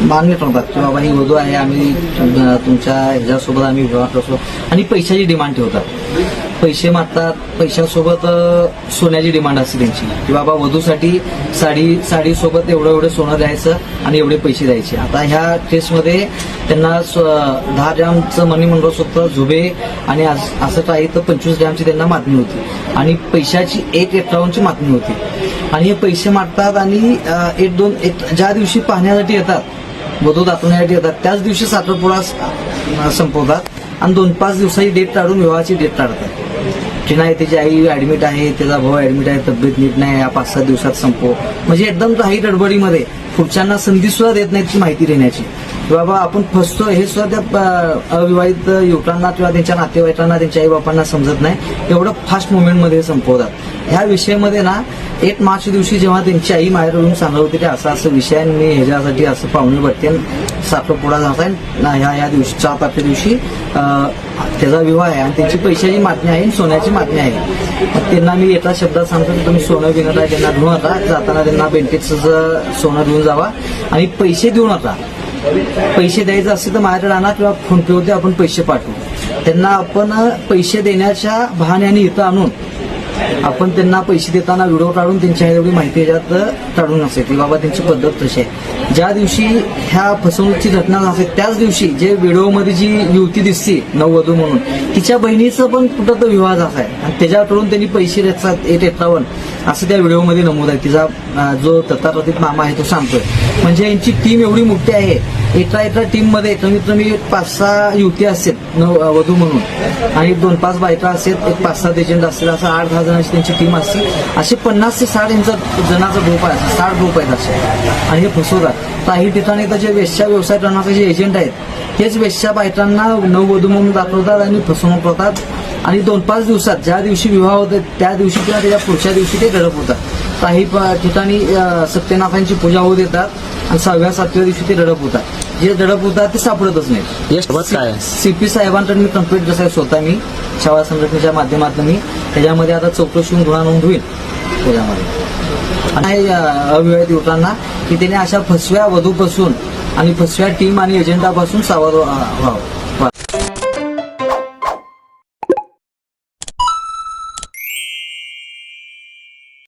मान्य ठरवतात की बाबा ही वधू आहे, आम्ही तुमच्या ह्याच्यासोबत आम्ही विवाह असो, आणि पैशाची डिमांड ठेवतात. पैसे मागतात, पैशासोबत सोन्याची डिमांड असते त्यांची की बाबा वधूसाठी साडी सोबत एवढं सोनं द्यायचं आणि एवढे पैसे द्यायचे. आता ह्या केसमध्ये त्यांना 10 ग्रॅमचं मनी मंगळसूत्र, झुबे आणि असं काही तर 25 ग्रॅमची त्यांना मागणी होती आणि पैशाची 1,51ची मागणी होती. आणि हे पैसे मागतात आणि ज्या दिवशी पाहण्यासाठी येतात, वधू दाखवण्यासाठी येतात, त्याच दिवशी साखरपुडा संपवतात आणि 2-5 दिवसाची डेट काढून विवाहाची डेट काढतात की नाही त्याची आई ऍडमिट आहे, त्याचा भाऊ ऍडमिट आहे, तब्येत नीट नाही, या 5-7 दिवसात संपव. म्हणजे एकदम काही गडबडीमध्ये पुढच्यांना संधी सुद्धा देत नाहीत ती माहिती देण्याची की बाबा आपण फसतो. हे सुद्धा त्या अविवाहित युवकांना किंवा त्यांच्या नातेवाईकांना, त्यांच्या आई बापांना समजत नाही. एवढं फास्ट मुवमेंटमध्ये संपवतात. ह्या विषयामध्ये ना 1 मार्च दिवशी जेव्हा त्यांची आई माहेर येऊन सांगत होती की असं विषय आहे, मी ह्याच्यासाठी असं पाहुणे बघते, साखरपुडा जात आहे ह्या दिवशी 4 तारखे दिवशी त्याचा विवाह आहे आणि त्यांची पैशाची मागणी आहे, सोन्याची मागणी आहे. त्यांना मी एका शब्दात सांगतो की तुम्ही सोनं घेऊन आहे, त्यांना घेऊन नका जाताना, त्यांना बेंटेक्सचं सोनं घेऊन जावा आणि पैसे देऊ नका. पैसे द्यायचे असतील तर माझ्याकडे आणा किंवा फोन पे होते आपण पैसे पाठवू. त्यांना आपण पैसे देण्याच्या बहाण्याने इथं आणून आपण त्यांना पैसे देताना व्हिडिओ काढून त्यांच्या एवढी माहिती याच्यात काढून असेल की बाबा त्यांची पद्धत कशी आहे. ज्या दिवशी ह्या फसवणुकीची घटना असेल त्याच दिवशी जे व्हिडिओमध्ये जी युवती दिसते नववधू म्हणून, तिच्या बहिणीचं पण कुठं तर विवाह झाला आहे आणि त्याच्याकडून त्यांनी पैसे देतात 1,51 असं त्या व्हिडिओमध्ये नमूद आहे. तिचा जो तथाकथित मामा आहे तो सांगतोय. म्हणजे यांची टीम एवढी मोठी आहे, एका टीममध्ये कमीत कमी 5-6 युवती असतात वधू म्हणून आणि 2-5 बायका असतात, एक 5-7 एजंट असतील, असं 8-10 जणांची त्यांची टीम असते. असे 50 ते 60 जणांचा ग्रुप आहे, 60 ग्रुप आहेत असे, आणि हे फसवतात. काही ठिकाणी तर जे वेश्या व्यवसाय करणारे जे एजंट आहेत हेच वेश्या बायकांना नववधू म्हणून दाखवतात आणि फसवणूक करतात आणि 2-5 दिवसात ज्या दिवशी विवाह होते त्या दिवशी किंवा त्याच्या पुढच्या दिवशी ते गडप होतात. काही ठिकाणी सत्यनाथांची पूजा होऊ देतात आणि 6व्या-7व्या दिवशी ते गडप होतात. जे दडप होतात ते सापडतच नाही. सीपी साहेबांकडे मी कंप्लेंट कसं आहे स्वतः मी शाळा संघटनेच्या माध्यमातून मी त्याच्यामध्ये आता चौकशी होऊन गुन्हा नोंद होईल त्याच्यामध्ये. आणि अविवाहित युवकांना की त्याने अशा फसव्या वधूपासून आणि फसव्या टीम आणि एजंटापासून सावध व्हावं.